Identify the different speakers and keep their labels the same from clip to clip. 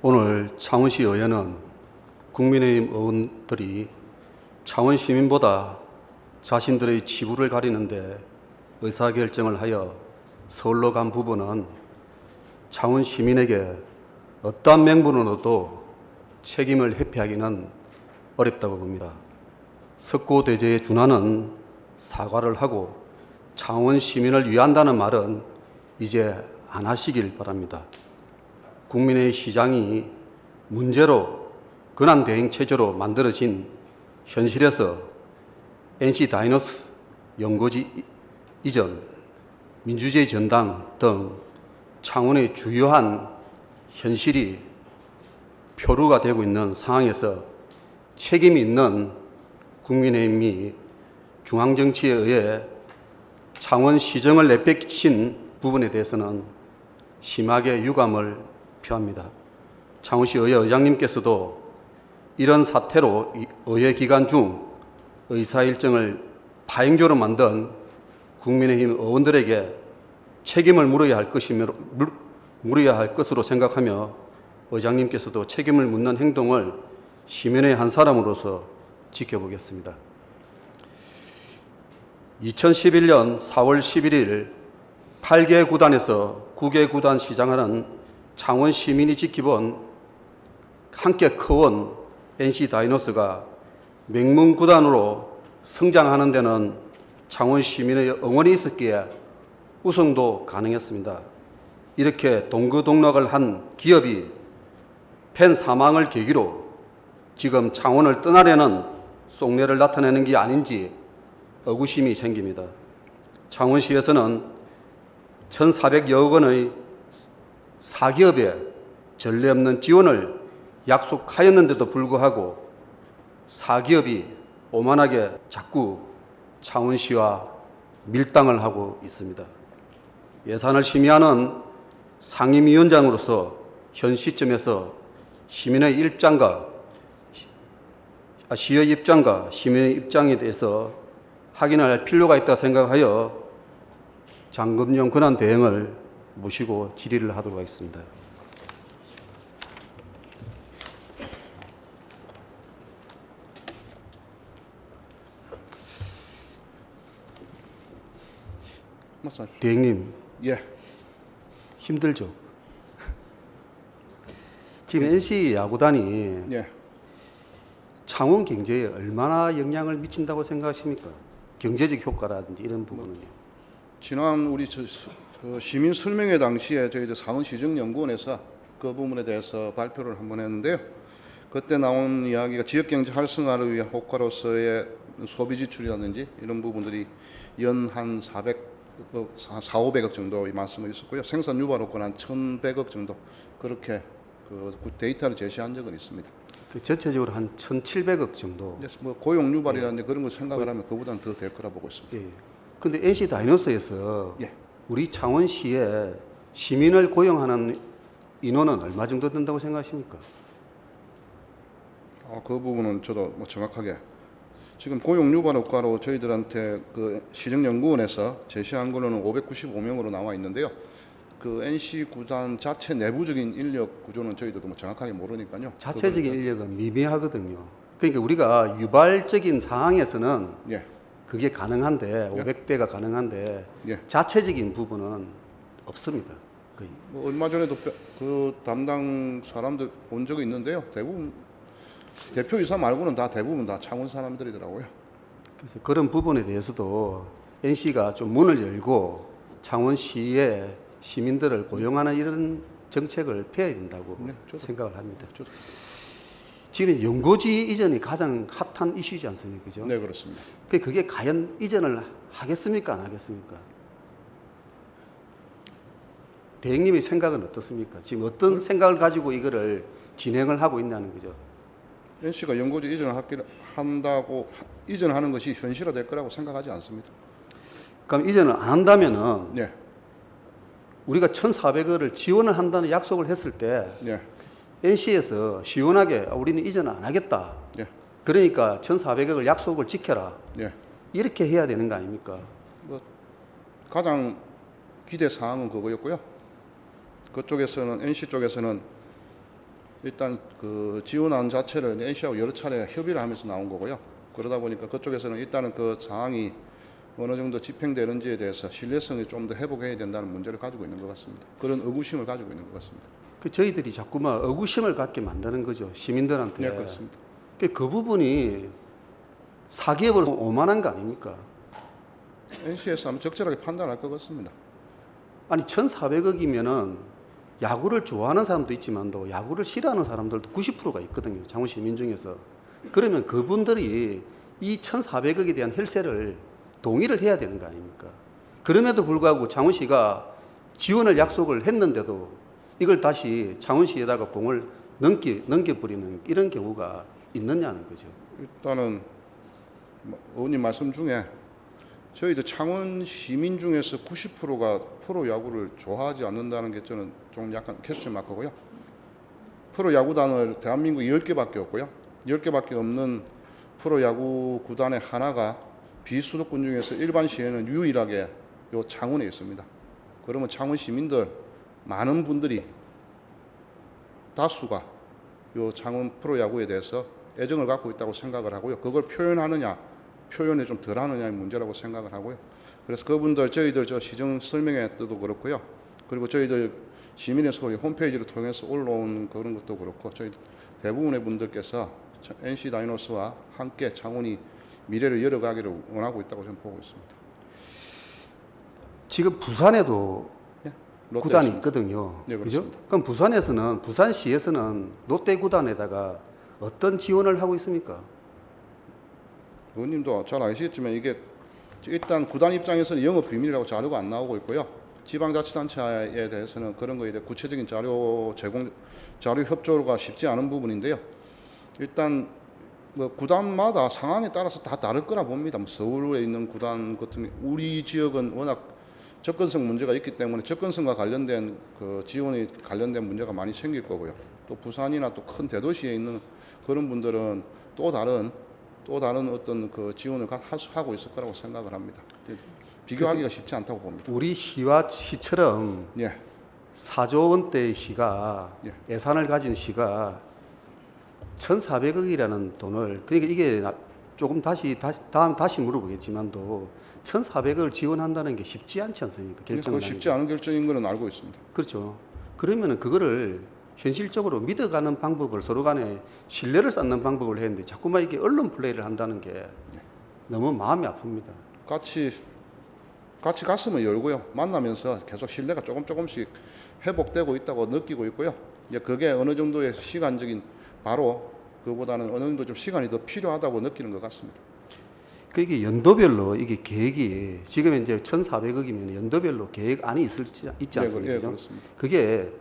Speaker 1: 오늘 창원시 의회는 국민의힘 의원들이 창원 시민보다 자신들의 치부를 가리는데 의사결정을 하여 서울로 간 부분은 창원 시민에게 어떠한 명분으로도 책임을 회피하기는 어렵다고 봅니다. 석고대죄에 준하는 사과를 하고 창원 시민을 위한다는 말은 이제 안 하시길 바랍니다. 국민의 시장이 문제로 근한대행체제로 만들어진 현실에서 NC 다이노스 연고지 이전, 민주주의 전당 등 창원의 주요한 현실이 표류가 되고 있는 상황에서 책임이 있는 국민의힘이 중앙정치에 의해 창원 시정을 내뺏긴 부분에 대해서는 심하게 유감을 표합니다. 창원시 의회 의장님께서도 이런 사태로 의회 기간 중 의사 일정을 파행조로 만든 국민의힘 의원들에게 책임을 물어야 할 것으로 생각하며 의장님께서도 책임을 묻는 행동을 시민의 한 사람으로서 지켜보겠습니다. 2011년 4월 11일 8개 구단에서 9개 구단 시장하는 창원 시민이 지켜본 함께 커온 NC 다이노스가 명문 구단으로 성장하는 데는 창원 시민의 응원이 있었기에 우승도 가능했습니다. 이렇게 동거동락을 한 기업이 팬 사망을 계기로 지금 창원을 떠나려는 속내를 나타내는 게 아닌지 의구심이 생깁니다. 창원시에서는 1,400여억 원의 사기업에 전례 없는 지원을 약속하였는데도 불구하고 사기업이 오만하게 자꾸 창원시와 밀당을 하고 있습니다. 예산을 심의하는 상임위원장으로서 현 시점에서 시의 입장과 시민의 입장에 대해서 확인할 필요가 있다 생각하여 장금용 권한 대행을 모시고 질의를 하도록 하겠습니다. 대행님,
Speaker 2: 예.
Speaker 1: 힘들죠? 지금 NC 야구단이
Speaker 2: 예.
Speaker 1: 창원 경제에 얼마나 영향을 미친다고 생각하십니까? 경제적 효과라든지 이런 부분은요.
Speaker 2: 지난 우리 시민 설명회 당시에 저희들 창원시정연구원에서 그 부분에 대해서 발표를 한번 했는데요. 그때 나온 이야기가 지역경제 활성화를 위한 효과로서의 소비 지출이라든지 이런 부분들이 연 한 4,500억 정도의 말씀을 있었고요. 생산 유발 효과는 한 1,100억 정도 그렇게 그 데이터를 제시한 적은 있습니다.
Speaker 1: 그 전체적으로 한 1,700억 정도.
Speaker 2: 뭐 고용 유발이라든지 그런 걸 생각을 하면 그보다는 더 될 거라 보고 있습니다.
Speaker 1: 예. 근데 NC 다이노스에서
Speaker 2: 예.
Speaker 1: 우리 창원시에 시민을 고용하는 인원은 얼마 정도 된다고 생각하십니까?
Speaker 2: 그 부분은 저도 뭐 정확하게 지금 고용 유발 효과로 저희들한테 그 시정연구원에서 제시한 거는 595명으로 나와 있는데요. 그 NC 구단 자체 내부적인 인력 구조는 저희들도 뭐 정확하게 모르니까요.
Speaker 1: 자체적인 인력은 미미하거든요. 그러니까 우리가 유발적인 상황에서는
Speaker 2: 예.
Speaker 1: 그게 가능한데 500배가 가능한데
Speaker 2: 예.
Speaker 1: 자체적인 부분은 없습니다. 거의.
Speaker 2: 뭐 얼마 전에도 그 담당 사람들 본 적이 있는데요. 대부분 대표이사 말고는 다 대부분 다 창원 사람들이더라고요.
Speaker 1: 그래서 그런 부분에 대해서도 NC가 좀 문을 열고 창원시의 시민들을 고용하는 이런 정책을 펴야 된다고 생각을 합니다. 지금 연고지 이전이 가장 핫한 이슈지 않습니까? 그죠?
Speaker 2: 네, 그렇습니다.
Speaker 1: 그게 과연 이전을 하겠습니까? 안 하겠습니까? 대행님의 생각은 어떻습니까? 지금 어떤 생각을 가지고 이거를 진행을 하고 있냐는 거죠.
Speaker 2: NC가 연고지 이전하는 것이 현실화될 거라고 생각하지 않습니다.
Speaker 1: 그럼 이전을 안 한다면은
Speaker 2: 네.
Speaker 1: 우리가 1,400억을 지원을 한다는 약속을 했을 때
Speaker 2: 네.
Speaker 1: NC에서 시원하게 우리는 이전 안 하겠다.
Speaker 2: 네.
Speaker 1: 그러니까 1,400억을 약속을 지켜라.
Speaker 2: 네.
Speaker 1: 이렇게 해야 되는 거 아닙니까?
Speaker 2: 뭐 가장 기대 사항은 그거였고요. 그쪽에서는 NC 쪽에서는 일단 그 지원안 자체를 NC하고 여러 차례 협의를 하면서 나온 거고요. 그러다 보니까 그쪽에서는 일단은 그 사항이 어느 정도 집행되는지에 대해서 신뢰성을 좀 더 회복해야 된다는 문제를 가지고 있는 것 같습니다. 그런 의구심을 가지고 있는 것 같습니다.
Speaker 1: 그 저희들이 자꾸만 의구심을 갖게 만드는 거죠. 시민들한테.
Speaker 2: 네, 그렇습니다.
Speaker 1: 그 부분이 사기업으로 오만한 거 아닙니까?
Speaker 2: NC에서 아마 적절하게 판단할 것 같습니다.
Speaker 1: 아니 1,400억이면은 야구를 좋아하는 사람도 있지만도 야구를 싫어하는 사람들도 90%가 있거든요. 장원 시민 중에서. 그러면 그분들이 이 1,400억에 대한 혈세를 동의를 해야 되는 거 아닙니까? 그럼에도 불구하고 장원시가 지원을 약속을 했는데도 이걸 다시 장원시에다가 공을 넘겨버리는 이런 경우가 있느냐는 거죠.
Speaker 2: 일단은 의원님 말씀 중에 저희도 창원 시민 중에서 90%가 프로야구를 좋아하지 않는다는 게 저는 좀 약간 캐스팅 마크고요. 프로야구단을 대한민국에 10개밖에 없고요. 10개밖에 없는 프로야구 구단의 하나가 비수도권 중에서 일반 시에는 유일하게 요 창원에 있습니다. 그러면 창원 시민들 많은 분들이 다수가 요 창원 프로야구에 대해서 애정을 갖고 있다고 생각을 하고요. 그걸 표현하느냐, 표현에 좀 덜하느냐의 문제라고 생각을 하고요. 그래서 그분들 저희들 저 시정 설명회 때도 그렇고요. 그리고 저희들 시민의 소리 홈페이지를 통해서 올라온 그런 것도 그렇고 저희 대부분의 분들께서 NC 다이노스와 함께 창원이 미래를 열어가기를 원하고 있다고 저는 보고 있습니다.
Speaker 1: 지금 부산에도
Speaker 2: 롯데
Speaker 1: 구단이
Speaker 2: 있습니다.
Speaker 1: 있거든요.
Speaker 2: 네,
Speaker 1: 그죠?
Speaker 2: 그렇습니다.
Speaker 1: 그럼 부산에서는 부산시에서는 롯데 구단에다가 어떤 지원을 하고 있습니까?
Speaker 2: 의원님도 잘 아시겠지만 이게 일단 구단 입장에서는 영업 비밀이라고 자료가 안 나오고 있고요. 지방자치단체에 대해서는 그런 거에 대해 구체적인 자료 제공, 자료 협조가 쉽지 않은 부분인데요. 일단 뭐 구단마다 상황에 따라서 다 다를 거라 봅니다. 뭐 서울에 있는 구단 같은 우리 지역은 워낙 접근성 문제가 있기 때문에 접근성과 관련된 그 지원이 관련된 문제가 많이 생길 거고요. 또 부산이나 또 큰 대도시에 있는 그런 분들은 또 다른 어떤 그 지원을 하고 있을 거라고 생각을 합니다. 비교하기가 쉽지 않다고 봅니다.
Speaker 1: 우리 시와 시처럼
Speaker 2: 예,
Speaker 1: 4조 원대의 시가
Speaker 2: 예.
Speaker 1: 예산을 가진 시가 1,400억이라는 돈을 그러니까 이게 조금 다시 물어보겠지만도 1,400억을 지원한다는 게 쉽지 않지 않습니까? 결정을
Speaker 2: 그 쉽지 않은 결정인 것은 알고 있습니다.
Speaker 1: 그렇죠. 그러면은 그거를 현실적으로 믿어가는 방법을 서로 간에 신뢰를 쌓는 방법을 했는데 자꾸만 이게 언론 플레이를 한다는 게 너무 마음이 아픕니다.
Speaker 2: 같이 가슴을 열고요. 만나면서 계속 신뢰가 조금씩 회복되고 있다고 느끼고 있고요. 이제 그게 어느 정도의 시간적인 바로 그보다는 어느 정도 좀 시간이 더 필요하다고 느끼는 것 같습니다.
Speaker 1: 그게 연도별로 이게 계획이 지금 이제 1,400억이면 연도별로 계획안이 있지 않습니까?
Speaker 2: 예, 그렇습니다.
Speaker 1: 그게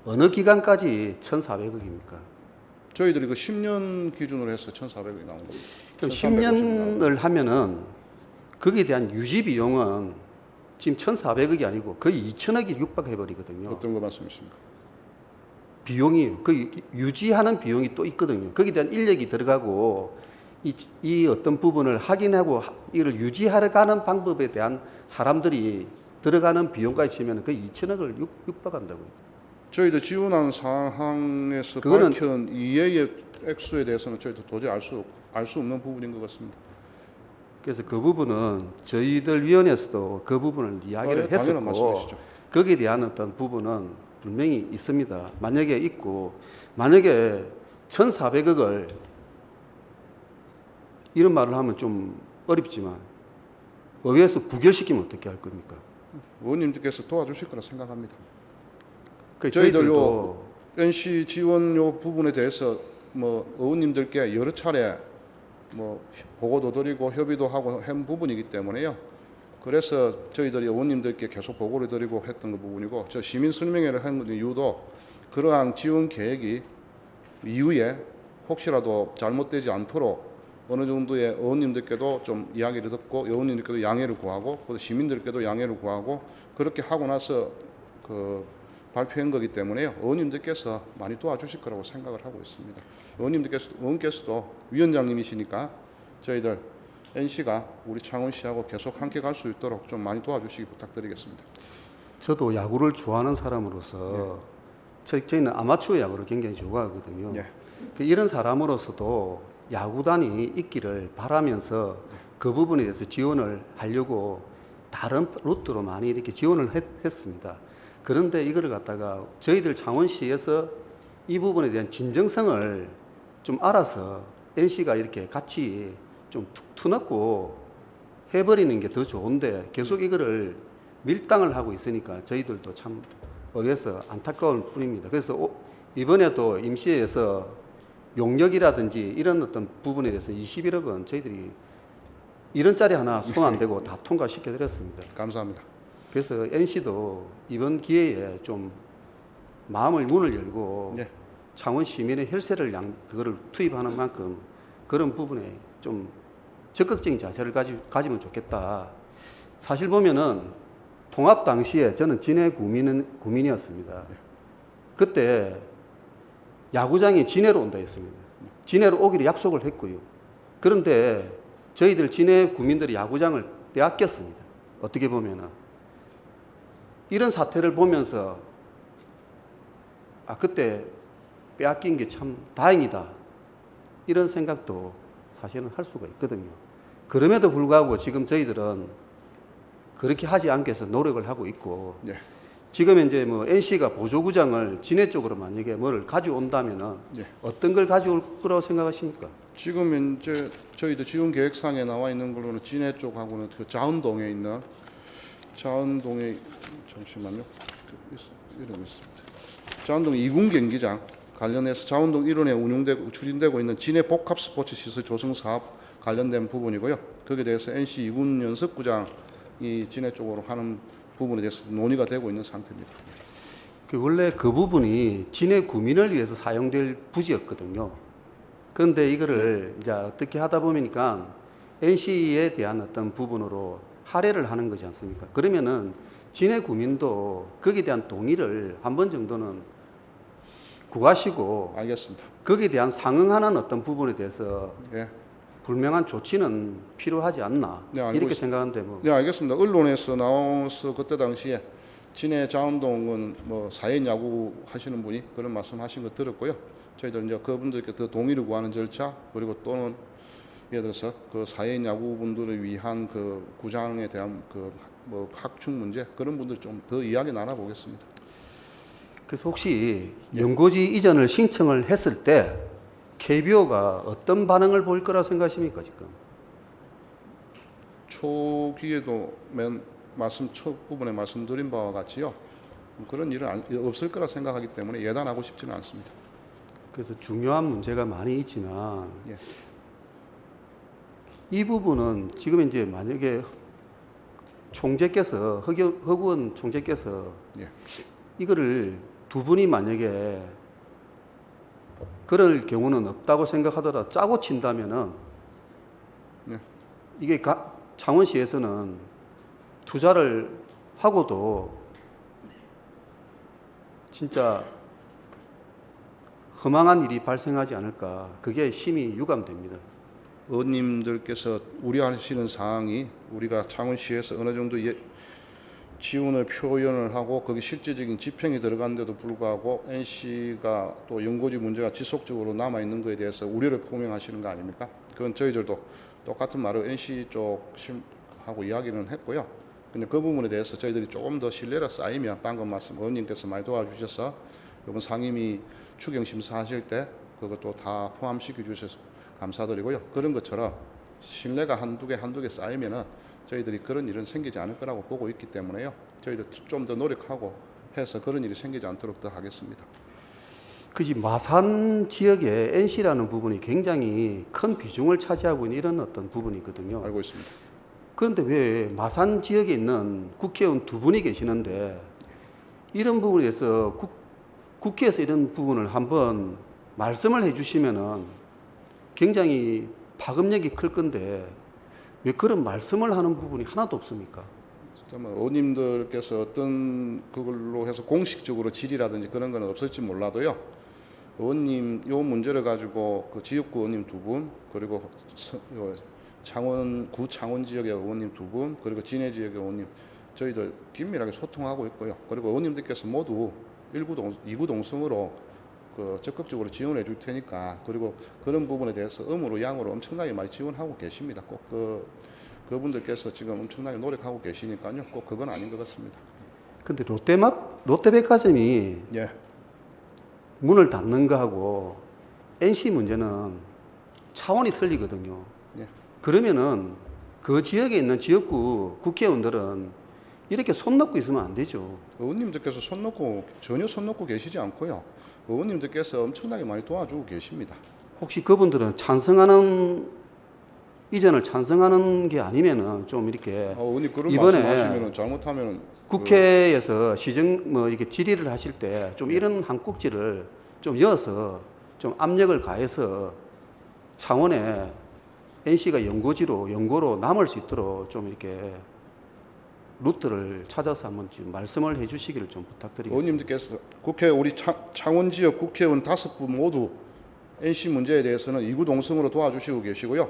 Speaker 1: 어느 기간까지 1,400억입니까?
Speaker 2: 저희들이 그 10년 기준으로 해서 1,400억이 나온 겁니다.
Speaker 1: 그럼 10년을 하면은 거기에 대한 유지 비용은 지금 1,400억이 아니고 거의 2,000억이 육박해 버리거든요.
Speaker 2: 어떤 거 말씀이십니까?
Speaker 1: 비용이 그 유지하는 비용이 또 있거든요. 거기에 대한 인력이 들어가고 이 어떤 부분을 확인하고 이를 유지하러 가는 방법에 대한 사람들이 들어가는 비용까지 치면 거의 2,000억을 육박한다고요.
Speaker 2: 저희도 지원한 사항에서
Speaker 1: 그거는
Speaker 2: 밝힌 이해의 액수에 대해서는 저희도 도저히 알 수 없는 부분인 것 같습니다.
Speaker 1: 그래서 그 부분은 저희들 위원회에서도 그 부분을 이야기를
Speaker 2: 당연한
Speaker 1: 했었고
Speaker 2: 말씀이시죠.
Speaker 1: 거기에 대한 어떤 부분은 분명히 있습니다. 만약에 있고 만약에 1,400억을 이런 말을 하면 좀 어렵지만 의회에서 부결시키면 어떻게 할 겁니까?
Speaker 2: 의원님들께서 도와주실 거라 생각합니다.
Speaker 1: 저희들도
Speaker 2: 저희들요 NC 지원 요 부분에 대해서 뭐 의원님들께 여러 차례 뭐 보고도 드리고 협의도 하고 한 부분이기 때문에요. 그래서 저희들이 의원님들께 계속 보고를 드리고 했던 그 부분이고 저 시민 설명회를 한 이유도 그러한 지원 계획이 이후에 혹시라도 잘못되지 않도록 어느 정도의 의원님들께도 좀 이야기를 듣고 의원님들께도 양해를 구하고 또 시민들께도 양해를 구하고 그렇게 하고 나서 그 발표한 거기 때문에요. 의원님들께서 많이 도와주실 거라고 생각을 하고 있습니다. 의원께서도 위원장님이시니까 저희들 NC가 우리 창원시하고 계속 함께 갈 수 있도록 좀 많이 도와주시기 부탁드리겠습니다.
Speaker 1: 저도 야구를 좋아하는 사람으로서 저희는 아마추어 야구를 굉장히 좋아하거든요.
Speaker 2: 예.
Speaker 1: 이런 사람으로서도 야구단이 있기를 바라면서 그 부분에 대해서 지원을 하려고 다른 루트로 많이 이렇게 지원을 했습니다. 그런데 이거를 갖다가 저희들 창원시에서 이 부분에 대한 진정성을 좀 알아서 NC가 이렇게 같이 좀 툭 터놓고 해버리는 게 더 좋은데 계속 이거를 밀당을 하고 있으니까 저희들도 참 의해서 안타까울 뿐입니다. 그래서 이번에도 임시회에서 용역이라든지 이런 어떤 부분에 대해서 21억 원 저희들이 1원짜리 하나 손 안 대고 다 통과시켜 드렸습니다.
Speaker 2: 감사합니다.
Speaker 1: 그래서 NC도 이번 기회에 좀 마음을 문을 열고
Speaker 2: 예.
Speaker 1: 창원 시민의 혈세를 그거를 투입하는 만큼 그런 부분에 좀 적극적인 자세를 가지면 좋겠다. 사실 보면은 통합 당시에 저는 진해 구민이었습니다. 그때 야구장이 진해로 온다 했습니다. 진해로 오기로 약속을 했고요. 그런데 저희들 진해 구민들이 야구장을 빼앗겼습니다. 어떻게 보면은 이런 사태를 보면서 그때 빼앗긴 게 참 다행이다. 이런 생각도 사실은 할 수가 있거든요. 그럼에도 불구하고 지금 저희들은 그렇게 하지 않기 위해서 노력을 하고 있고,
Speaker 2: 예.
Speaker 1: 지금 이제 뭐 NC가 보조구장을 진해 쪽으로 만약에 뭐를 가져온다면은
Speaker 2: 예.
Speaker 1: 어떤 걸 가져올 거라고 생각하십니까?
Speaker 2: 지금 이제 저희도 지원 계획상에 나와 있는 걸로는 진해 쪽하고는 그 자운동에 있는 잠시만요. 이름이 있습니다. 자운동 2군 경기장 관련해서 자운동 일원에 운영되고 추진되고 있는 진해 복합 스포츠 시설 조성 사업 관련된 부분이고요. 거기에 대해서 NC 2군 연습구장이 진해 쪽으로 하는 부분에 대해서 논의가 되고 있는 상태입니다.
Speaker 1: 원래 그 부분이 진해 구민을 위해서 사용될 부지였거든요. 그런데 이거를 이제 어떻게 하다 보니까 NC에 대한 어떤 부분으로 할애를 하는 거지 않습니까? 그러면은 진해 구민도 거기에 대한 동의를 한 번 정도는 구하시고
Speaker 2: 알겠습니다.
Speaker 1: 거기에 대한 상응하는 어떤 부분에 대해서
Speaker 2: 예.
Speaker 1: 분명한 조치는 필요하지 않나
Speaker 2: 네, 알고
Speaker 1: 이렇게
Speaker 2: 있습니다.
Speaker 1: 생각하는데 뭐
Speaker 2: 네, 알겠습니다. 언론에서 나와서 그때 당시에 진해 자운동은 뭐 사회인 야구 하시는 분이 그런 말씀하신 거 들었고요. 저희들 이제 그분들께 더 동의를 구하는 절차 그리고 또는 예를 들어서 그 사회인 야구분들을 위한 그 구장에 대한 그 뭐 확충 문제 그런 분들 좀 더 이야기 나눠보겠습니다.
Speaker 1: 그래서 혹시 연고지 이전을 신청을 했을 때 KBO가 어떤 반응을 보일 거라 생각하십니까 지금?
Speaker 2: 초기에도 첫 부분에 말씀드린 바와 같이요. 그런 일은 없을 거라 생각하기 때문에 예단하고 싶지는 않습니다.
Speaker 1: 그래서 중요한 문제가 많이 있지만
Speaker 2: 예.
Speaker 1: 이 부분은 지금 이제 만약에 총재께서 허구원 총재께서
Speaker 2: 예.
Speaker 1: 이거를 두 분이 만약에 그럴 경우는 없다고 생각하더라도 짜고 친다면은
Speaker 2: 네.
Speaker 1: 이게 창원시에서는 투자를 하고도 진짜 허망한 일이 발생하지 않을까 그게 심히 유감됩니다.
Speaker 2: 의원님들께서 우려하시는 사항이 우리가 창원시에서 어느 정도 지원을 표현을 하고 거기 실질적인 집행이 들어갔는데도 불구하고 NC가 또 연고지 문제가 지속적으로 남아 있는 것에 대해서 우려를 표명하시는 거 아닙니까? 그건 저희들도 똑같은 말을 NC 쪽하고 이야기는 했고요. 근데 그 부분에 대해서 저희들이 조금 더 신뢰가 쌓이면 방금 말씀 의원님께서 많이 도와주셔서 이번 상임위 추경 심사하실 때 그것도 다 포함시켜 주셔서 감사드리고요. 그런 것처럼 신뢰가 한두 개 쌓이면은 저희들이 그런 일은 생기지 않을 거라고 보고 있기 때문에요. 저희들 좀 더 노력하고 해서 그런 일이 생기지 않도록 더 하겠습니다.
Speaker 1: 그지 마산 지역에 NC라는 부분이 굉장히 큰 비중을 차지하고 있는 이런 어떤 부분이거든요.
Speaker 2: 알고 있습니다.
Speaker 1: 그런데 왜 마산 지역에 있는 국회의원 두 분이 계시는데 이런 부분에 대해서 국회에서 이런 부분을 한번 말씀을 해주시면은 굉장히 파급력이 클 건데 왜 그런 말씀을 하는 부분이 하나도 없습니까?
Speaker 2: 의원님들께서 어떤 그걸로 해서 공식적으로 질의라든지 그런 건 없을지 몰라도요. 의원님 요 문제를 가지고 그 지역구 의원님 두 분 그리고 창원구 창원 지역의 의원님 두 분 그리고 진해 지역의 의원님 저희들 긴밀하게 소통하고 있고요. 그리고 의원님들께서 모두 이구 동성으로 그 적극적으로 지원해 줄 테니까, 그리고 그런 부분에 대해서 음으로 양으로 엄청나게 많이 지원하고 계십니다. 꼭 그분들께서 지금 엄청나게 노력하고 계시니까요. 꼭 그건 아닌 것 같습니다.
Speaker 1: 근데 롯데백화점이
Speaker 2: 예.
Speaker 1: 문을 닫는 거하고 NC 문제는 차원이 틀리거든요.
Speaker 2: 예.
Speaker 1: 그러면은 그 지역에 있는 지역구 국회의원들은 이렇게 손 놓고 있으면 안 되죠.
Speaker 2: 의원님들께서 전혀 손 놓고 계시지 않고요. 의원님들께서 엄청나게 많이 도와주고 계십니다.
Speaker 1: 혹시 그분들은 이전을 찬성하는 게 아니면은 좀 이렇게
Speaker 2: 의원님 그런
Speaker 1: 이번에
Speaker 2: 말씀하시면 잘못하면
Speaker 1: 국회에서 이렇게 질의를 하실 때 좀 이런 한 꼭지를 좀 이어서 좀 압력을 가해서 창원에 NC가 연고로 남을 수 있도록 좀 이렇게 루트를 찾아서 한번 좀 말씀을 해주시기를 좀 부탁드리겠습니다.
Speaker 2: 의원님들께서 우리 창원 지역 국회의원 5분 모두 NC 문제에 대해서는 이구 동성으로 도와주시고 계시고요.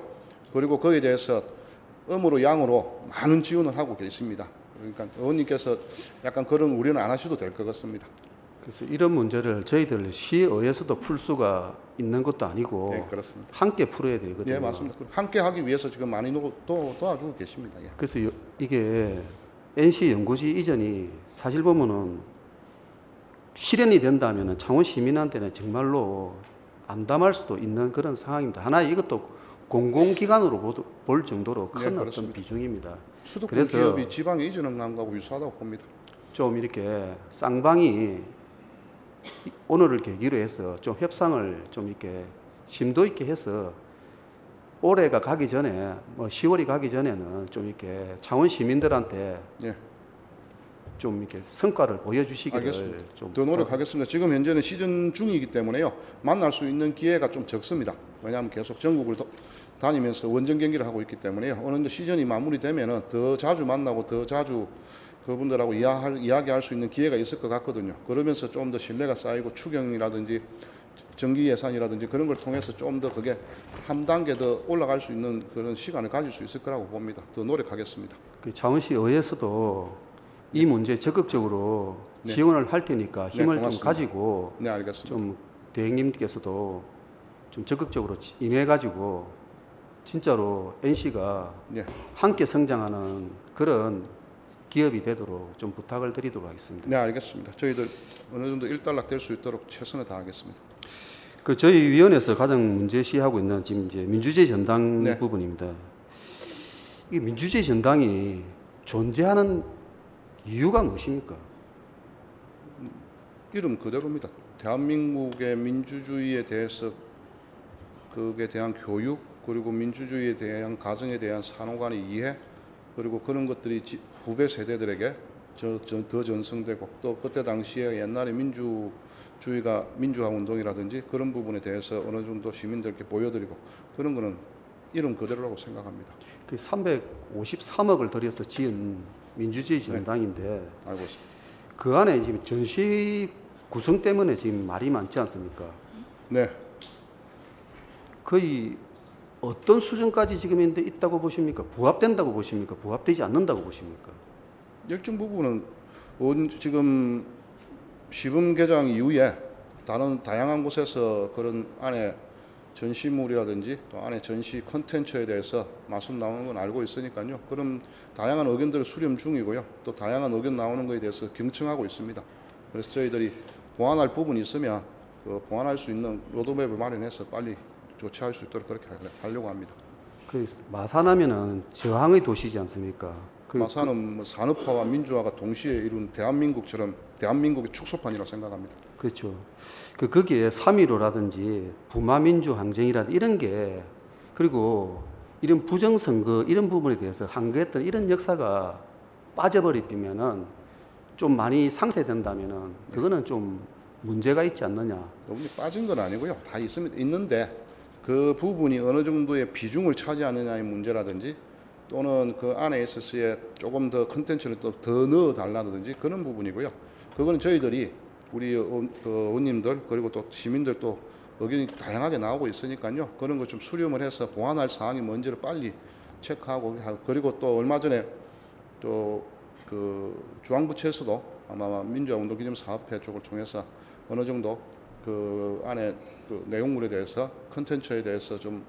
Speaker 2: 그리고 거기에 대해서 음으로 양으로 많은 지원을 하고 계십니다. 그러니까 의원님께서 약간 그런 우려는 안 하셔도 될 것 같습니다.
Speaker 1: 그래서 이런 문제를 저희들 시의회에서도 풀 수가 있는 것도 아니고
Speaker 2: 네, 그렇습니다.
Speaker 1: 함께 풀어야 되거든요.
Speaker 2: 네, 맞습니다. 함께 하기 위해서 지금 많이 도와주고 계십니다. 예.
Speaker 1: 그래서 이게 NC 연고지 이전이 사실 보면은 실현이 된다면은 창원 시민한테는 정말로 암담할 수도 있는 그런 상황입니다. 하나의 이것도 공공기관으로 볼 정도로 큰 어떤
Speaker 2: 그렇습니다.
Speaker 1: 비중입니다.
Speaker 2: 수도권
Speaker 1: 그래서
Speaker 2: 기업이 지방에 이전한 것하고 유사하다고 봅니다.
Speaker 1: 좀 이렇게 쌍방이 오늘을 계기로 해서 좀 협상을 좀 이렇게 심도 있게 해서 올해가 가기 전에 10월이 가기 전에는 좀 이렇게 창원 시민들한테
Speaker 2: 예.
Speaker 1: 좀 이렇게 성과를 보여주시기를
Speaker 2: 알겠습니다.
Speaker 1: 좀
Speaker 2: 더 노력하겠습니다. 지금 현재는 시즌 중이기 때문에요. 만날 수 있는 기회가 좀 적습니다. 왜냐하면 계속 전국을 다니면서 원정 경기를 하고 있기 때문에요. 어느 정도 시즌이 마무리되면은 더 자주 만나고 더 자주 그분들하고 이야기할 수 있는 기회가 있을 것 같거든요. 그러면서 좀 더 신뢰가 쌓이고 추경이라든지 정기 예산이라든지 그런 걸 통해서 좀 더 그게 한 단계 더 올라갈 수 있는 그런 시간을 가질 수 있을 거라고 봅니다. 더 노력하겠습니다.
Speaker 1: 그 창원시 의회에서도 이 문제 적극적으로
Speaker 2: 네.
Speaker 1: 지원을 할 테니까 힘을 좀
Speaker 2: 고맙습니다.
Speaker 1: 가지고
Speaker 2: 네, 알겠습니다.
Speaker 1: 좀 대행님께서도 좀 적극적으로 임해가지고 진짜로 NC가
Speaker 2: 네.
Speaker 1: 함께 성장하는 그런 기업이 되도록 좀 부탁을 드리도록 하겠습니다.
Speaker 2: 네, 알겠습니다. 저희들 어느 정도 일단락 될 수 있도록 최선을 다하겠습니다.
Speaker 1: 그 저희 위원회에서 가장 문제시하고 있는 지금 이제 민주주의 전당
Speaker 2: 네.
Speaker 1: 부분입니다. 이 민주주의 전당이 존재하는 이유가 무엇입니까?
Speaker 2: 이름 그대로입니다. 대한민국의 민주주의에 대해서 그에 대한 교육, 그리고 민주주의에 대한 가정에 대한 산호 간의 이해, 그리고 그런 것들이 후배 세대들에게 더 전승되고, 또 그때 당시에 옛날에 민주화 운동이라든지 그런 부분에 대해서 어느 정도 시민들께 보여드리고, 그런 거는 이름 그대로라고 생각합니다.
Speaker 1: 그 353억을 들여서 지은 민주주의 전당인데
Speaker 2: 알고 있습니다.
Speaker 1: 그 안에 지금 전시 구성 때문에 지금 말이 많지 않습니까?
Speaker 2: 네,
Speaker 1: 거의 어떤 수준까지 지금 있다고 보십니까? 부합된다고 보십니까? 부합되지 않는다고 보십니까?
Speaker 2: 일정 부분은 지금 시범 개장 이후에 다양한 곳에서 그런 안에 전시물이라든지 또 안에 전시 콘텐츠에 대해서 말씀 나오는 건 알고 있으니까요. 그럼 다양한 의견들을 수렴 중이고요. 또 다양한 의견 나오는 것에 대해서 경청하고 있습니다. 그래서 저희들이 보완할 부분이 있으면 그 보완할 수 있는 로드맵을 마련해서 빨리 조치할 수 있도록 그렇게 하려고 합니다.
Speaker 1: 그 마산하면은 저항의 도시지 않습니까?
Speaker 2: 마산은 산업화와 민주화가 동시에 이룬 대한민국처럼 대한민국의 축소판이라고 생각합니다.
Speaker 1: 그렇죠. 거기에 3.15라든지 부마민주 항쟁이라든지 이런 게 그리고 이런 부정선거 이런 부분에 대해서 항거했던 이런 역사가 빠져버리면은 좀 많이 상쇄된다면은 그거는 좀 문제가 있지 않느냐.
Speaker 2: 너무 빠진 건 아니고요. 다 있는데 그 부분이 어느 정도의 비중을 차지하느냐의 문제라든지 또는 그 안에 있어서의 조금 더 컨텐츠를 또 더 넣어달라든지 그런 부분이고요. 그거는 저희들이 우리 의원님들 그리고 또 시민들 또 의견이 다양하게 나오고 있으니까요. 그런 거 좀 수렴을 해서 보완할 사항이 뭔지를 빨리 체크하고 그리고 또 얼마 전에 또 그 중앙부처에서도 아마 민주화운동기념사업회 쪽을 통해서 어느 정도 그 안에 그 내용물에 대해서 컨텐츠에 대해서 좀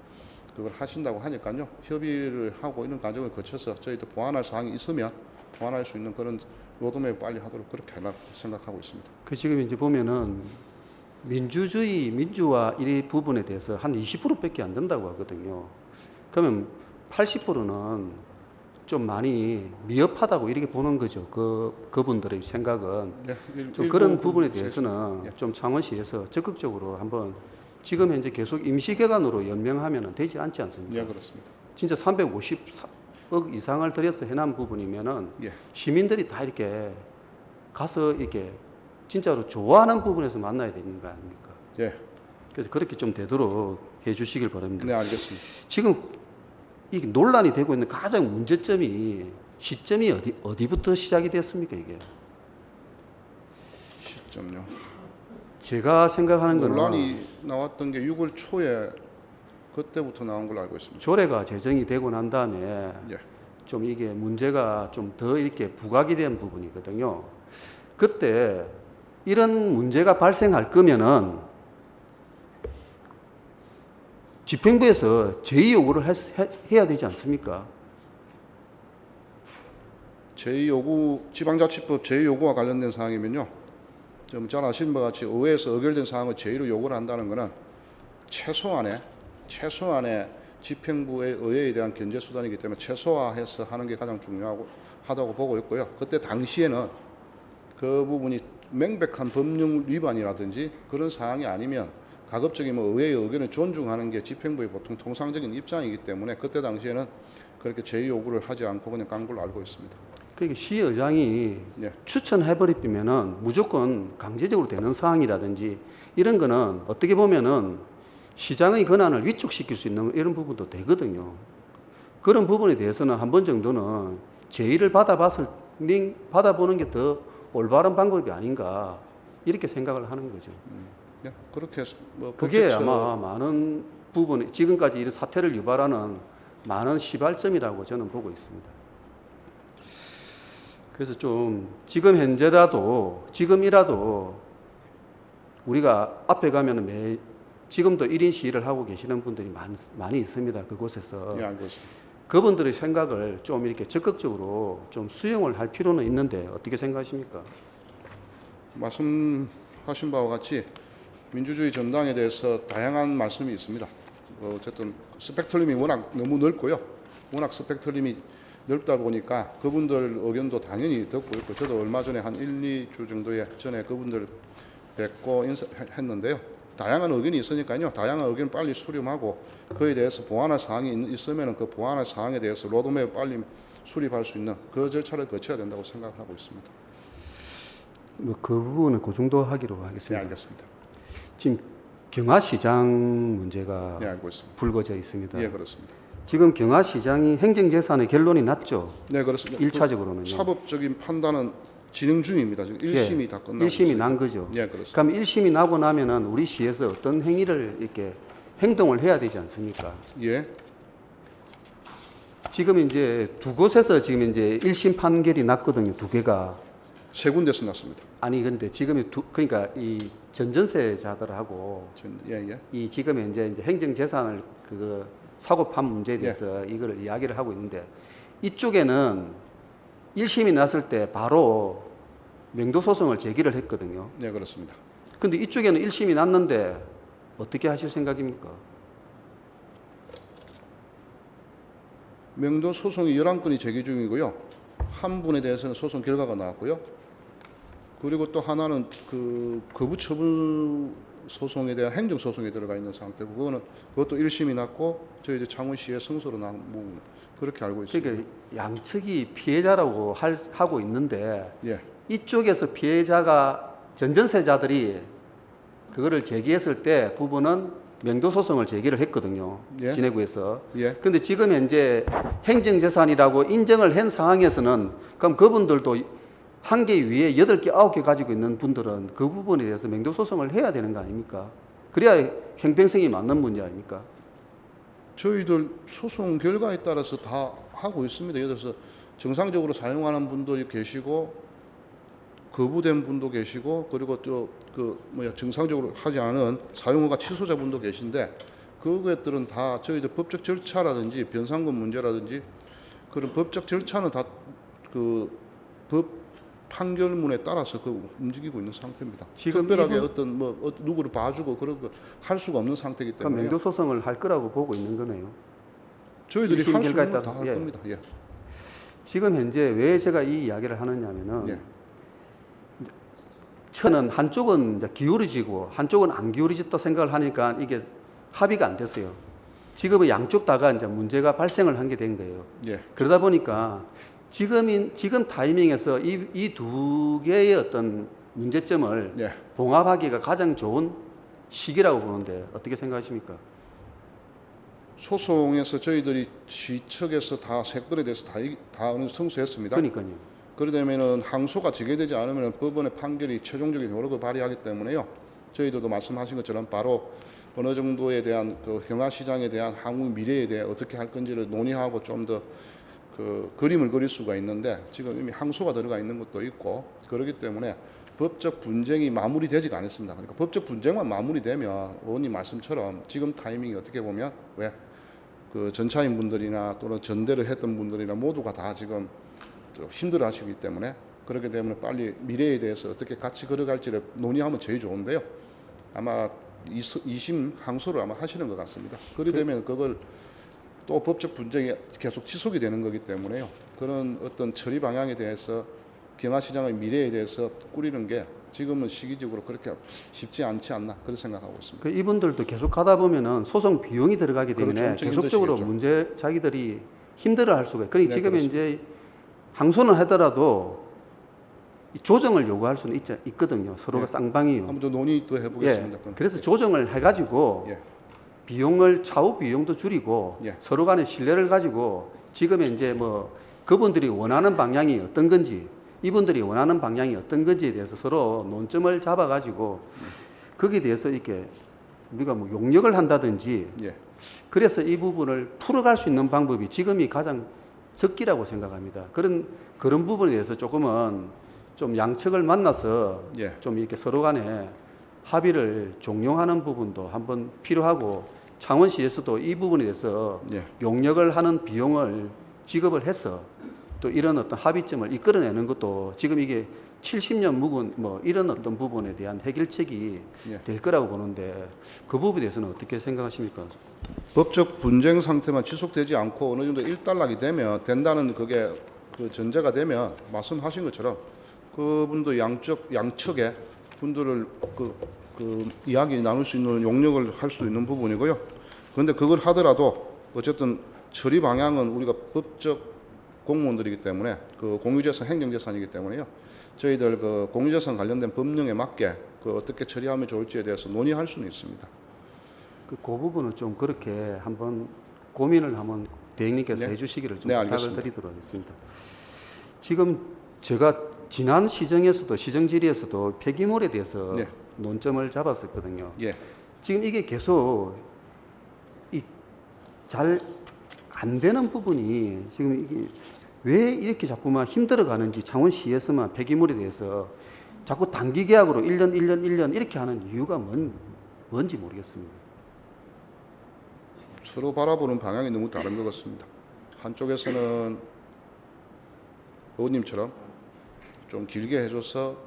Speaker 2: 그걸 하신다고 하니까요. 협의를 하고 이런 과정을 거쳐서 저희도 보완할 사항이 있으면 보완할 수 있는 그런 로드맵 빨리 하도록 그렇게 하려고 생각하고 있습니다.
Speaker 1: 그 지금 이제 보면은 민주주의, 민주화 이 부분에 대해서 한 20%밖에 안 된다고 하거든요. 그러면 80%는 좀 많이 미흡하다고 이렇게 보는 거죠. 그분들의 생각은.
Speaker 2: 네,
Speaker 1: 좀 그런 부분에 대해서는 좀 창원시에서 적극적으로 한번 지금 현재 계속 임시개관으로 연명하면 되지 않지 않습니까?
Speaker 2: 예, 그렇습니다.
Speaker 1: 진짜 350억 이상을 들여서 해놓은 부분이면은
Speaker 2: 예.
Speaker 1: 시민들이 다 이렇게 가서 이렇게 진짜로 좋아하는 부분에서 만나야 되는 거 아닙니까?
Speaker 2: 예.
Speaker 1: 그래서 그렇게 좀 되도록 해 주시길 바랍니다.
Speaker 2: 네, 알겠습니다.
Speaker 1: 지금 이 논란이 되고 있는 가장 문제점이 시점이 어디부터 시작이 됐습니까, 이게?
Speaker 2: 시점요.
Speaker 1: 제가 생각하는 거는
Speaker 2: 논란이 나왔던 게 6월 초에 그때부터 나온 걸로 알고 있습니다.
Speaker 1: 조례가 제정이 되고 난 다음에
Speaker 2: 예.
Speaker 1: 좀 이게 문제가 좀 더 이렇게 부각이 된 부분이거든요. 그때 이런 문제가 발생할 거면은 집행부에서 제의 요구를 해야 되지 않습니까?
Speaker 2: 지방자치법 제2요구와 관련된 사항이면요. 좀 잘 아시는 바와 같이 의회에서 의결된 사항을 제의로 요구를 한다는 것은 최소한의 집행부의 의회에 대한 견제 수단이기 때문에 최소화해서 하는 게 가장 중요하다고 보고 있고요. 그때 당시에는 그 부분이 명백한 법률 위반이라든지 그런 사항이 아니면 가급적이 의회의 의견을 존중하는 게 집행부의 보통 통상적인 입장이기 때문에 그때 당시에는 그렇게 제의 요구를 하지 않고 그냥 간 걸로 알고 있습니다.
Speaker 1: 그러니까 시의장이
Speaker 2: 예.
Speaker 1: 추천해버리면은 무조건 강제적으로 되는 사항이라든지 이런 거는 어떻게 보면은 시장의 권한을 위축시킬 수 있는 이런 부분도 되거든요. 그런 부분에 대해서는 한 번 정도는 제의를 받아보는 게 더 올바른 방법이 아닌가 이렇게 생각을 하는 거죠.
Speaker 2: 예. 그렇게
Speaker 1: 그게 아마 많은 부분 지금까지 이런 사태를 유발하는 많은 시발점이라고 저는 보고 있습니다. 그래서 좀 지금이라도 우리가 앞에 가면은 지금도 1인 시위를 하고 계시는 분들이 많이 있습니다. 그곳에서.
Speaker 2: 예, 알고 있습니다.
Speaker 1: 그분들의 생각을 좀 이렇게 적극적으로 좀 수용을 할 필요는 있는데 어떻게 생각하십니까?
Speaker 2: 말씀하신 바와 같이 민주주의 전당에 대해서 다양한 말씀이 있습니다. 어쨌든 스펙트럼이 워낙 너무 넓고요. 워낙 스펙트럼이 넓다 보니까 그분들 의견도 당연히 듣고 있고 저도 얼마 전에 한 1, 2주 정도에 전에 그분들 뵙고 인사했는데요. 다양한 의견이 있으니까요. 다양한 의견 빨리 수렴하고 그에 대해서 보완할 사항이 있으면 그 보완할 사항에 대해서 로드맵 빨리 수립할 수 있는 그 절차를 거쳐야 된다고 생각하고 있습니다.
Speaker 1: 그 부분은 그 정도 하기로 하겠습니다.
Speaker 2: 네, 알겠습니다.
Speaker 1: 지금 경화시장 문제가
Speaker 2: 네, 알고 있습니다.
Speaker 1: 불거져 있습니다.
Speaker 2: 예, 그렇습니다.
Speaker 1: 지금 경화시장이 행정재산의 결론이 났죠.
Speaker 2: 네, 그렇습니다.
Speaker 1: 1차적으로는요.
Speaker 2: 사법적인 판단은 진행 중입니다. 지금 1심이 다 끝나고
Speaker 1: 1심이 난 거죠.
Speaker 2: 예, 그렇습니다.
Speaker 1: 그럼 1심이 나고 나면은 우리 시에서 어떤 행위를 이렇게 행동을 해야 되지 않습니까?
Speaker 2: 예.
Speaker 1: 지금 이제 두 곳에서 지금 이제 1심 판결이 났거든요. 두 개가.
Speaker 2: 세 군데서 났습니다.
Speaker 1: 아니 근데 지금 그러니까 이 전전세자들하고
Speaker 2: 예.
Speaker 1: 이 지금 이제 행정재산을 사고 판 문제에 대해서 이걸 이야기를 하고 있는데 이쪽에는 1심이 났을 때 바로 명도 소송을 제기를 했거든요.
Speaker 2: 네, 그렇습니다.
Speaker 1: 근데 이쪽에는 1심이 났는데 어떻게 하실 생각입니까?
Speaker 2: 명도 소송이 11건이 제기 중이고요. 한 분에 대해서는 소송 결과가 나왔고요. 그리고 또 하나는 그 거부 처분 소송에 대한 행정 소송에 들어가 있는 상태고 그것도 1심이 났고 저희 이제 창원시의 승소로 나온 부분 그렇게 알고 있습니다.
Speaker 1: 그러니까 양측이 피해자라고 하고 있는데
Speaker 2: 예.
Speaker 1: 이쪽에서 피해자가 전전세자들이 그거를 제기했을 때 부분은 명도 소송을 제기를 했거든요.
Speaker 2: 예.
Speaker 1: 진해구에서.
Speaker 2: 예.
Speaker 1: 근데 지금 현재 행정재산이라고 인정을 한 상황에서는 그럼 그분들도 1개 위에 8개, 9개 가지고 있는 분들은 그 부분에 대해서 명도 소송을 해야 되는 거 아닙니까? 그래야 형평성이 맞는 문제 아닙니까?
Speaker 2: 저희들 소송 결과에 따라서 다 하고 있습니다. 예를 들어서 정상적으로 사용하는 분들이 계시고 거부된 분도 계시고 그리고 또 정상적으로 하지 않은 사용허가 취소자분도 계신데 그것들은 다 저희들 법적 절차라든지 변상금 문제라든지 그런 법적 절차는 다 그 법 판결문에 따라서 움직이고 있는 상태입니다.
Speaker 1: 지금
Speaker 2: 특별하게 어떤 누구를 봐주고 그런 거 할 수가 없는 상태이기
Speaker 1: 그러니까
Speaker 2: 때문에
Speaker 1: 맹도 소송을 할 거라고 보고 있는 거네요.
Speaker 2: 저희들이
Speaker 1: 일심
Speaker 2: 할 수
Speaker 1: 결과에
Speaker 2: 있는 거 다
Speaker 1: 따라서,
Speaker 2: 할
Speaker 1: 예.
Speaker 2: 겁니다. 예.
Speaker 1: 지금 현재 왜 제가 이 이야기를 하느냐면은
Speaker 2: 예.
Speaker 1: 처는 한쪽은 이제 기울어지고 한쪽은 안 기울어졌다 생각을 하니까 이게 합의가 안 됐어요. 지금은 양쪽 다가 이제 문제가 발생을 한 게 된 거예요.
Speaker 2: 예.
Speaker 1: 그러다 보니까 지금 타이밍에서 이 두 개의 어떤 문제점을
Speaker 2: 예.
Speaker 1: 봉합하기가 가장 좋은 시기라고 보는데 어떻게 생각하십니까?
Speaker 2: 소송에서 저희들이 시측에서 다 세 건에 대해서 다 어느 성수했습니다.
Speaker 1: 그러니까요.
Speaker 2: 그러려면은 항소가 제기되지 않으면 법원의 판결이 최종적인 효력을 발휘하기 때문에요. 저희들도 말씀하신 것처럼 바로 어느 정도에 대한 그 경화 시장에 대한 향후 미래에 대해 어떻게 할 건지를 논의하고 좀 더 그 그림을 그릴 수가 있는데 지금 이미 항소가 들어가 있는 것도 있고 그렇기 때문에 법적 분쟁이 마무리되지가 않았습니다. 그러니까 법적 분쟁만 마무리되면 의원님 말씀처럼 지금 타이밍이 어떻게 보면 왜 그 전차인 분들이나 또는 전대를 했던 분들이나 모두가 다 지금 좀 힘들어하시기 때문에 그렇게 되면 빨리 미래에 대해서 어떻게 같이 걸어갈지를 논의하면 제일 좋은데요. 아마 2심 항소를 아마 하시는 것 같습니다. 그리 되면 그걸 또 법적 분쟁이 계속 지속이 되는 거기 때문에요. 그런 어떤 처리 방향에 대해서 경화시장의 미래에 대해서 꾸리는 게 지금은 시기적으로 그렇게 쉽지 않지 않나 그런 생각하고 있습니다.
Speaker 1: 그 이분들도 계속 가다 보면은 소송 비용이 들어가기 때문에
Speaker 2: 그렇죠. 엄청
Speaker 1: 계속적으로
Speaker 2: 힘드시겠죠.
Speaker 1: 문제 자기들이 힘들어할 수가 있어요. 그러니까
Speaker 2: 네,
Speaker 1: 지금
Speaker 2: 그렇습니다.
Speaker 1: 이제 항소는 하더라도 이 조정을 요구할 수는 있거든요. 서로가
Speaker 2: 네.
Speaker 1: 쌍방이요.
Speaker 2: 한번 더 논의 또 해보겠습니다. 그럼.
Speaker 1: 그래서 조정을 해가지고
Speaker 2: 예.
Speaker 1: 비용을 차후 비용도 줄이고
Speaker 2: 예.
Speaker 1: 서로 간의 신뢰를 가지고 지금 이제 뭐 그분들이 원하는 방향이 어떤 건지 이분들이 원하는 방향이 어떤 건지에 대해서 서로 논점을 잡아가지고 거기에 대해서 이렇게 우리가 뭐 용역을 한다든지
Speaker 2: 예.
Speaker 1: 그래서 이 부분을 풀어갈 수 있는 방법이 지금이 가장 적기라고 생각합니다. 그런 부분에 대해서 조금은 좀 양측을 만나서
Speaker 2: 예.
Speaker 1: 좀 이렇게 서로 간에 합의를 종용하는 부분도 한번 필요하고 창원시에서도 이 부분에 대해서
Speaker 2: 예.
Speaker 1: 용역을 하는 비용을 지급을 해서 또 이런 어떤 합의점을 이끌어내는 것도 지금 이게 70년 묵은 뭐 이런 어떤 부분에 대한 해결책이
Speaker 2: 예.
Speaker 1: 될 거라고 보는데 그 부분에 대해서는 어떻게 생각하십니까?
Speaker 2: 법적 분쟁 상태만 지속되지 않고 어느 정도 일단락이 되면 된다는 그게 그 전제가 되면 말씀하신 것처럼 그분도 양측의 분들을 그 이야기 나눌 수 있는 용역을 할 수 있는 부분이고요. 그런데 그걸 하더라도 어쨌든 처리 방향은 우리가 법적 공무원들이기 때문에 그 공유재산 행정재산이기 때문에요. 저희들 그 공유재산 관련된 법령에 맞게 그 어떻게 처리하면 좋을지에 대해서 논의할 수는 있습니다.
Speaker 1: 그 부분은 좀 그렇게 한번 고민을 한번 대행님께서
Speaker 2: 네.
Speaker 1: 해주시기를 좀
Speaker 2: 네,
Speaker 1: 부탁을
Speaker 2: 알겠습니다.
Speaker 1: 드리도록 하겠습니다. 지금 제가 지난 시정에서도 시정질의에서도 폐기물에 대해서
Speaker 2: 네.
Speaker 1: 논점을 잡았었거든요.
Speaker 2: 예.
Speaker 1: 지금 이게 계속 잘 안 되는 부분이 지금 이게 왜 이렇게 자꾸만 힘들어 가는지 창원시에서만 폐기물에 대해서 자꾸 단기 계약으로 1년 이렇게 하는 이유가 뭔지 모르겠습니다.
Speaker 2: 서로 바라보는 방향이 너무 다른 것 같습니다. 한쪽에서는 의원님처럼 좀 길게 해줘서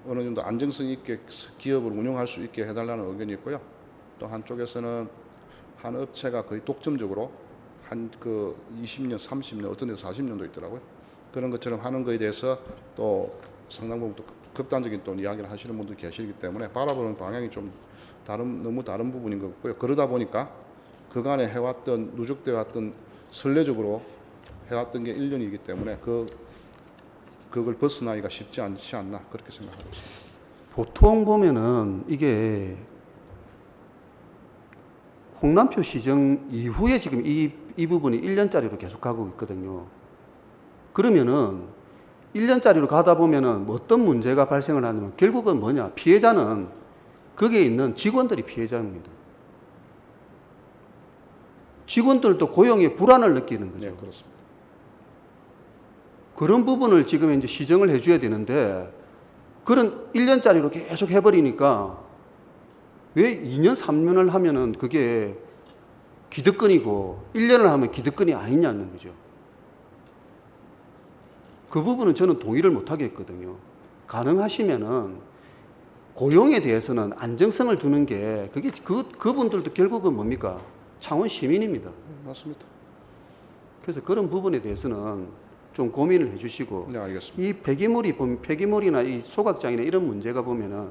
Speaker 2: 어느 정도 안정성 있게 기업을 운영할 수 있게 해달라는 의견이 있고요. 또 한쪽에서는 한 업체가 거의 독점적으로 한 그 20년, 30년, 어떤 데서 40년도 있더라고요. 그런 것처럼 하는 거에 대해서 또 상당 부분 또 극단적인 또 이야기를 하시는 분들이 계시기 때문에 바라보는 방향이 좀 너무 다른 부분인 것 같고요. 그러다 보니까 그간에 해왔던 누적되어 왔던 선례적으로 해왔던 게 1년이기 때문에 그걸 벗어나기가 쉽지 않지 않나 그렇게 생각하고 있습니다.
Speaker 1: 보통 보면은 이게 홍남표 시정 이후에 지금 이 부분이 1년짜리로 계속 가고 있거든요. 그러면은 1년짜리로 가다 보면은 어떤 문제가 발생을 하냐면 결국은 뭐냐? 피해자는 거기에 있는 직원들이 피해자입니다. 직원들도 고용에 불안을 느끼는 거죠.
Speaker 2: 네, 그렇습니다.
Speaker 1: 그런 부분을 지금 이제 시정을 해줘야 되는데 그런 1년짜리로 계속 해버리니까 왜 2년, 3년을 하면은 그게 기득권이고 1년을 하면 기득권이 아니냐는 거죠. 그 부분은 저는 동의를 못 하겠거든요. 가능하시면은 고용에 대해서는 안정성을 두는 게 그게 그분들도 결국은 뭡니까? 창원 시민입니다.
Speaker 2: 맞습니다.
Speaker 1: 그래서 그런 부분에 대해서는 좀 고민을 해주시고
Speaker 2: 네, 알겠습니다.
Speaker 1: 이 폐기물이나 이 소각장이나 이런 문제가 보면은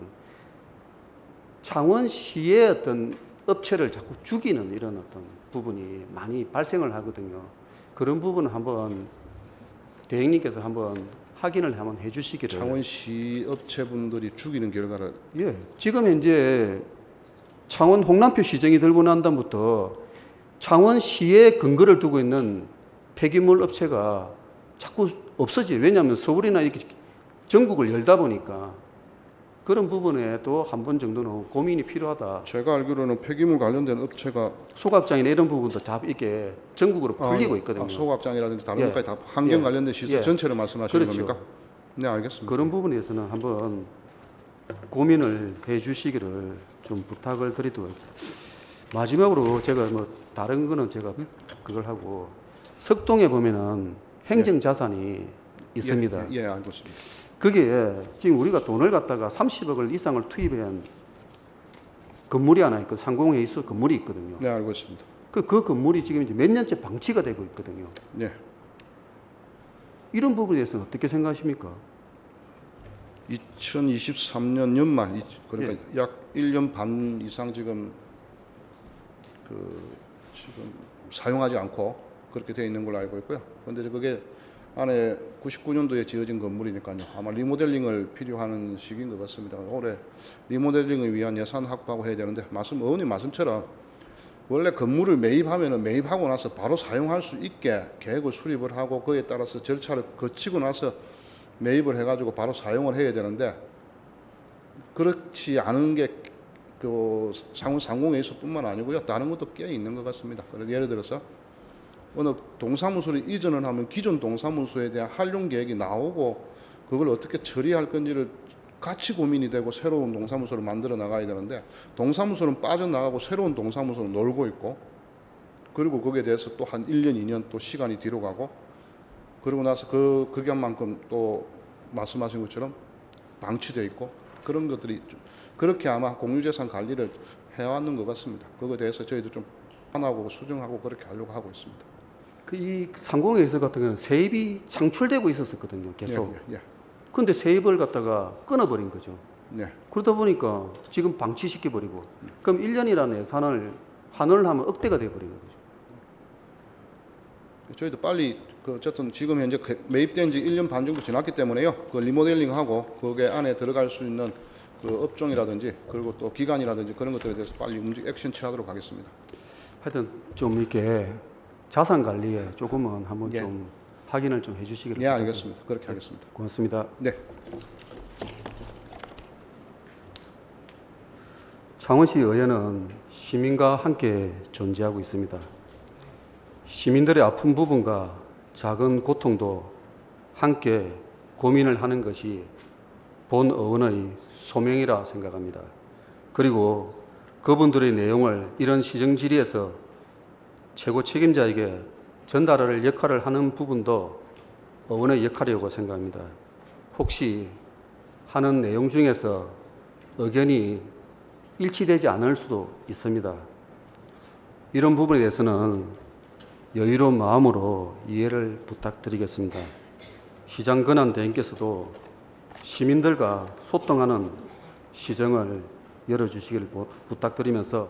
Speaker 1: 창원시의 어떤 업체를 자꾸 죽이는 이런 어떤 부분이 많이 발생을 하거든요. 그런 부분은 한번 대행님께서 한번 확인을 한번 해주시기를.
Speaker 2: 창원시 업체분들이 죽이는 결과를
Speaker 1: 예, 지금 현재 창원 홍남표 시정이 들고 난 다음부터 창원시에 근거를 두고 있는 폐기물 업체가 자꾸 없어져요. 왜냐하면 서울이나 이렇게 전국을 열다 보니까 그런 부분에도 한 번 정도는 고민이 필요하다.
Speaker 2: 제가 알기로는 폐기물 관련된 업체가
Speaker 1: 소각장이나 이런 부분도 다 이렇게 전국으로 풀리고 있거든요.
Speaker 2: 소각장이라든지 다른
Speaker 1: 예.
Speaker 2: 것까지 다 환경
Speaker 1: 예.
Speaker 2: 관련된 시설
Speaker 1: 예.
Speaker 2: 전체를 말씀하시는
Speaker 1: 그렇죠.
Speaker 2: 겁니까? 네, 알겠습니다.
Speaker 1: 그런 부분에 대해서는 한번 고민을 해 주시기를 좀 부탁을 드리도록 하겠습니다. 마지막으로 제가 뭐 다른 거는 제가 그걸 하고 석동에 보면은 행정 자산이 있습니다.
Speaker 2: 예, 알고 있습니다.
Speaker 1: 그게 지금 우리가 돈을 갖다가 30억을 이상을 투입한 건물이 하나 있고 상공회의소 건물이 있거든요.
Speaker 2: 네, 알고 있습니다.
Speaker 1: 그 건물이 지금 이제 몇 년째 방치가 되고 있거든요.
Speaker 2: 네.
Speaker 1: 이런 부분에 대해서는 어떻게 생각하십니까?
Speaker 2: 2023년 연말 그러니까
Speaker 1: 예.
Speaker 2: 약 1년 반 이상 지금 지금 사용하지 않고 그렇게 되어 있는 걸로 알고 있고요. 그런데 그게 안에 99년도에 지어진 건물이니까요. 아마 리모델링을 필요하는 시기인 것 같습니다. 올해 리모델링을 위한 예산 확보하고 해야 되는데 의원님 말씀처럼 원래 건물을 매입하면은 매입하고 나서 바로 사용할 수 있게 계획을 수립을 하고 그에 따라서 절차를 거치고 나서 매입을 해가지고 바로 사용을 해야 되는데 그렇지 않은 게 그 창원 상공회의소뿐만 아니고요. 다른 것도 꽤 있는 것 같습니다. 예를 들어서 어느 동사무소를 이전을 하면 기존 동사무소에 대한 활용 계획이 나오고 그걸 어떻게 처리할 건지를 같이 고민이 되고 새로운 동사무소를 만들어 나가야 되는데 동사무소는 빠져나가고 새로운 동사무소는 놀고 있고 그리고 거기에 대해서 또 한 1년, 2년 또 시간이 뒤로 가고 그러고 나서 그 기간만큼 또 말씀하신 것처럼 방치되어 있고 그런 것들이 그렇게 아마 공유재산 관리를 해왔는 것 같습니다. 그거에 대해서 저희도 좀 판하고 수정하고 그렇게 하려고 하고 있습니다.
Speaker 1: 이 상공회의소 같은 경우는 세입이 창출되고 있었거든요. 계속.
Speaker 2: 예.
Speaker 1: 근데 세입을 갖다가 끊어버린 거죠.
Speaker 2: 네.
Speaker 1: 그러다 보니까 지금 방치시켜버리고 그럼 1년이라는 예산을 환원을 하면 억대가 돼버리는 거죠.
Speaker 2: 저희도 빨리 어쨌든 지금 현재 매입된 지 1년 반 정도 지났기 때문에요. 그 리모델링하고 거기에 안에 들어갈 수 있는 그 업종이라든지 그리고 또 기간이라든지 그런 것들에 대해서 빨리 액션 취하도록 하겠습니다.
Speaker 1: 하여튼 좀 이렇게 자산 관리에 조금은 한번
Speaker 2: 예.
Speaker 1: 좀 확인을 좀 해주시기를.
Speaker 2: 네, 알겠습니다. 그렇게 하겠습니다.
Speaker 1: 고맙습니다.
Speaker 2: 네.
Speaker 1: 창원시 의회는 시민과 함께 존재하고 있습니다. 시민들의 아픈 부분과 작은 고통도 함께 고민을 하는 것이 본 의원의 소명이라 생각합니다. 그리고 그분들의 내용을 이런 시정 질의에서 최고 책임자에게 전달할 역할을 하는 부분도 의원의 역할이라고 생각합니다. 혹시 하는 내용 중에서 의견이 일치되지 않을 수도 있습니다. 이런 부분에 대해서는 여유로운 마음으로 이해를 부탁드리겠습니다. 시장 권한 대행께서도 시민들과 소통하는 시정을 열어주시기를 부탁드리면서